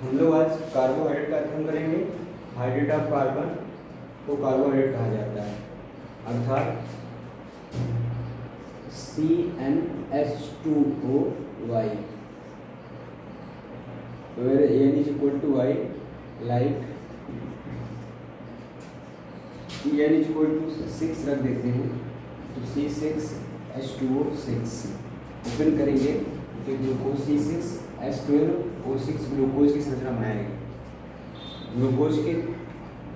हम लोग आज कार्बोहाइड्रेट का अध्ययन करेंगे। हाइड्रेट ऑफ कार्बन को कार्बोहाइड्रेट कहा जाता है, अर्थात CnH2OY where N is equal to Y, like N is equal to 6 रख देते हैं तो C6H2O6 ओपन करेंगे तो ग्लूकोज C6H12O6 ग्लूकोज की संरचना बनाएंगे। ग्लूकोज की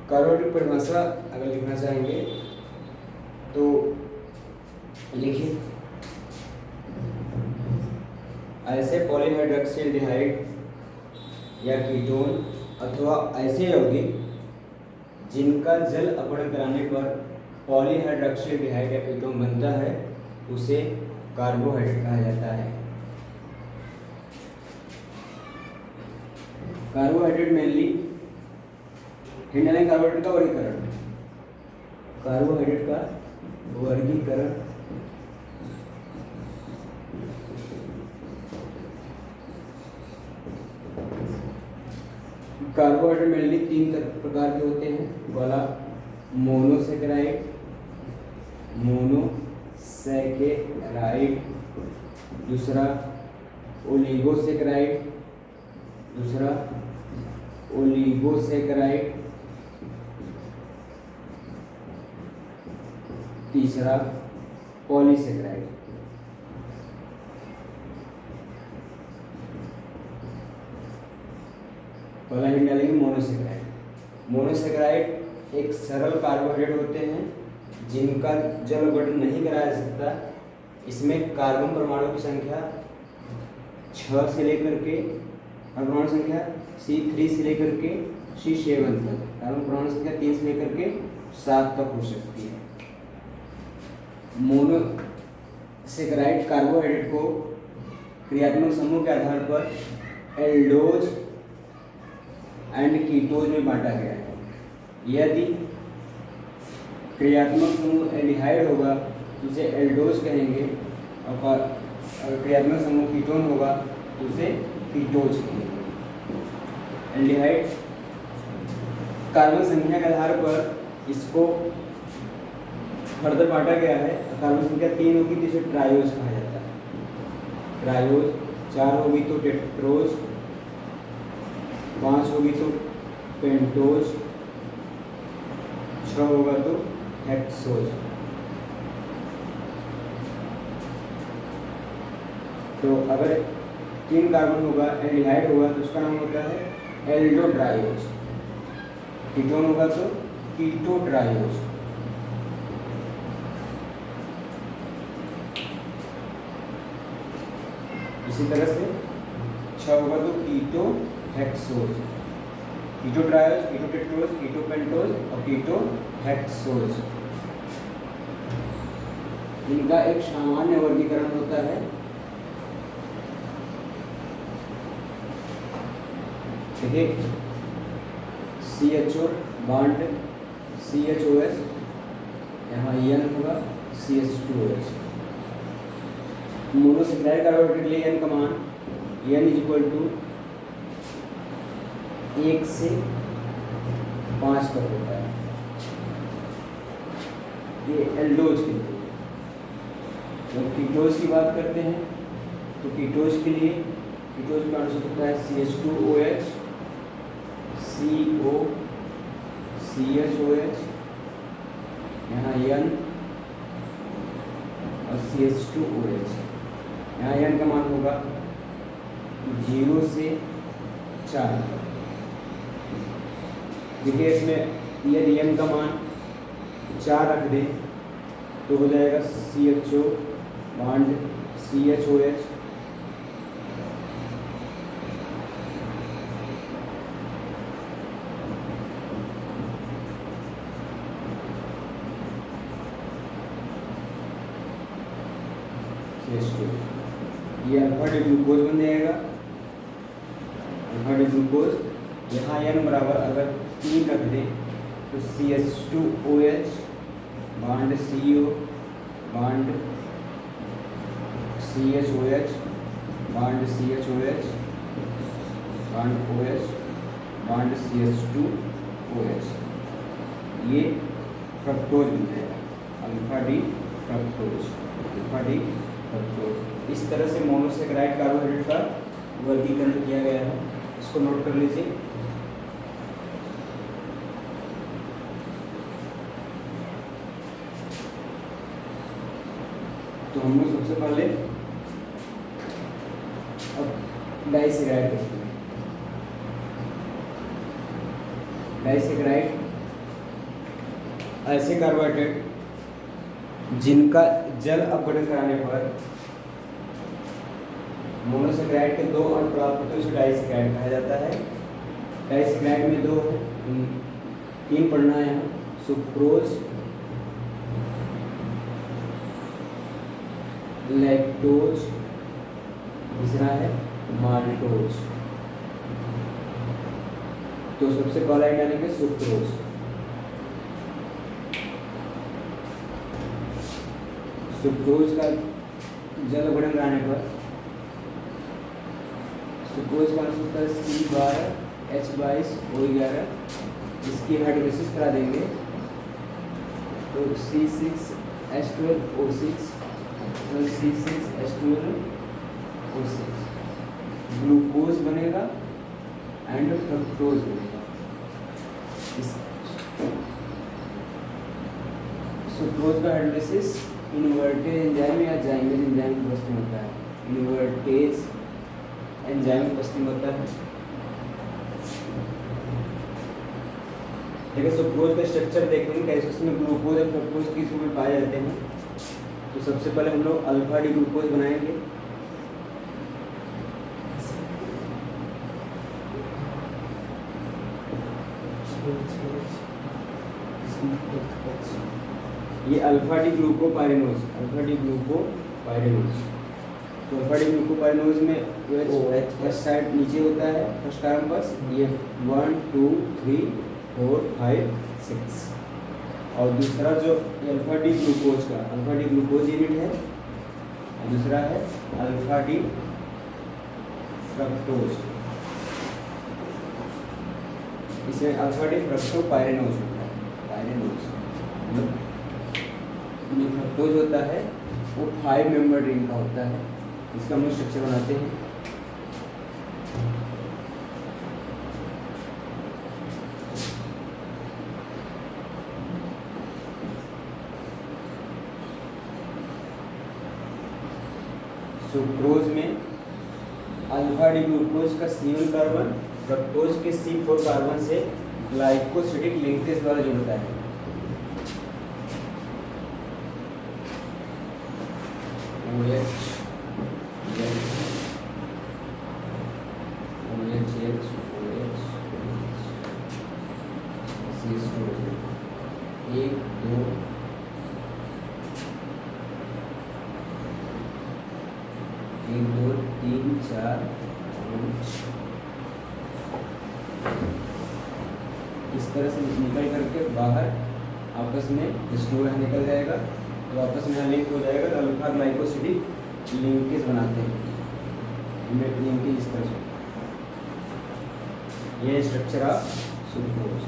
कार्बोहाइड्रेट परिभाषा अगर लिखना चाहेंगे तो लिखिए, ऐसे पॉलीहाइड्रोक्सिल्डिहाइड या कीटोन अथवा ऐसे यौगिक जिनका जल अपघटन कराने पर पॉलीहाइड्रोक्सिल्डिहाइड या कीटोन बनता है उसे कार्बोहाइड्रेट कहा जाता है। कार्बोहाइड्रेट मेनली कार्बोहाइड्रेट का वर्गीकरण, कार्बोहाइड्रेट का वर्गीकरण कार्बोहाइड्रेट मेनली 3 प्रकार के होते हैं। पहला मोनोसेकेराइड, दूसरा ओलिगोसेकेराइड, तीसरा पॉलीसेकेराइड। पहला हिंट डालेंगे मोनोसेकेराइड। मोनोसेकेराइड एक सरल कार्बोहाइड्रेट होते हैं जिनका जल अपघटन नहीं कराया जा सकता। इसमें कार्बन परमाणु की संख्या 6 से लेकर के परमाणु संख्या C3 से लेकर के C7 तक, कार्बन परमाणु संख्या 3 से लेकर के 7 तक हो सकती है। मोनोसेकेराइड कार्बोहाइड्रेट को क्रियात्मक समूह के आधार पर एल्डोज एंड कीटोज में बांटा गया है। यदि क्रियात्मक समूह एल्डिहाइड होगा तो उसे एल्डोज कहेंगे, और अगर क्रियात्मक समूह कीटोन होगा तो उसे कीटोज कहेंगे। एल्डिहाइड कार्बन संख्या के आधार पर इसको फर्दर बांटा गया है। कार्बन संख्या 3 होगी तो इसे ट्रायोज कहा जाता है। ट्रायोज 4 होगी तो टेट्रोज, 5 होगी तो पेंटोज, 6 होगा तो हेक्सोज। तो अगर 3 कार्बन होगा एल्डिहाइड होगा तो उसका नाम होता है एल्डोट्रायोज। कीटोन होगा तो कीटोट्रायोज। इसी तरह से 6 होगा तो कीटोहेक्सोज, कीटोट्रायोज, कीटोटेट्रोज, कीटोपेंटोज और कीटोहेक्सोज। इनका एक सामान्य वर्गीकरण होता है। देखिए CHO बॉन्ड CHOS, यहाँ N होगा CH2OH। मोनोसेकेराइड कार्बोहाइड्रेट के लिए N का मान N इज इक्वल टू 1 से 5 तक होता है। ये एल्डोज के लिए। जब कीटोज की बात करते हैं तो कीटोज के लिए कीटोज का अनुसूत्र होता है CH2OH, CO, CHOH, यहाँ N और CH2OH। यहाँ N का मान होगा 0 से 4। देखिए इसमें यदि N का मान 4 रख दें तो हो जाएगा CHO बॉन्ड CHOH, ये अल्फा डी ग्लूकोज बन जाएगा। अल्फा डी ग्लूकोज यहाँ N बराबर अगर 3 रख दें तो CH2OH bond CO bond CHOH bond CHOH, bond OH, bond CH2OH, ये फ्रक्टोज बन जाएगा, alpha D fructose, alpha D fructose. इस तरह से मोनोसेकेराइड कार्बोहाइड्रेट का वर्गीकरण किया गया है, इसको नोट कर लीजिए। तो हम लोग सबसे पहले अब डाइसेकेराइड देखते हैं। डाइसेकेराइड ऐसे कार्बोहाइड्रेट जिनका जल अपघटन कराने पर मोनोसेकेराइड के दो अणु प्राप्त होते हैं, उसे डाइसेकेराइड कहा जाता है। डाइसेकेराइड में दो है, तीन पढ़ना है, सुक्रोज, लैक्टोज, तीसरा है माल्टोज। तो सबसे पहला डालेंगे सुक्रोज। सुक्रोज का जल अपघटन कराने पर सुक्रोज का होता है C12H22O11, इसकी हाइड्रोलिसिस करा देंगे तो C6H12O6, C6H12O6 ग्लूकोज बनेगा एंड फ्रक्टोज बनेगा। सुक्रोज का हाइड्रोलिसिस इन्वर्टेज एंजाइम या जाइमेज एंजाइम की उपस्थिति में होता है, इन्वर्टेज एंजाइम की उपस्थिति में होता है। देखिए सुक्रोज का स्ट्रक्चर देखेंगे कैसे, उसमें ग्लूकोज और फ्रक्टोज किस रूप में पाए जाते हैं। तो सबसे पहले हम लोग अल्फा डी ग्लूकोज बनाएंगे। ये alpha D glucopyranose, alpha D glucopyranose. तो अल्फा डी ग्लूकोपाइरेनोज में फर्स्ट साइड नीचे होता है, फर्स्ट कार्बन पर ये 1 2 3 4 5 6, और दूसरा जो अल्फा डी ग्लूकोज का अल्फा डी ग्लूकोज यूनिट है, और दूसरा है अल्फा डी फ्रक्टोज। इसमें अल्फा डी फ्रक्टोपाइरेनोज होता है, पाइरेनोज जो फ्रक्टोज होता है वो 5 मेंबर रिंग का होता है। इसका हम लोग स्ट्रक्चर बनाते हैं। सुक्रोज में अल्फा डी ग्लूकोज का C1 कार्बन फ्रक्टोज के C4 कार्बन से ग्लाइकोसिडिक लिंकेज द्वारा जुड़ता है। एक दो एक दो तीन चार पाँच, इस तरह से निकल करके बाहर आपस में स्टोर निकल जाएगा, तो आपस में लिंक हो जाएगा, तो अल्फा ग्लाइकोसिडिक लिंकेज बनाते हैं। लिंकेज इस तरह से, ये स्ट्रक्चर ऑफ सुक्रोज।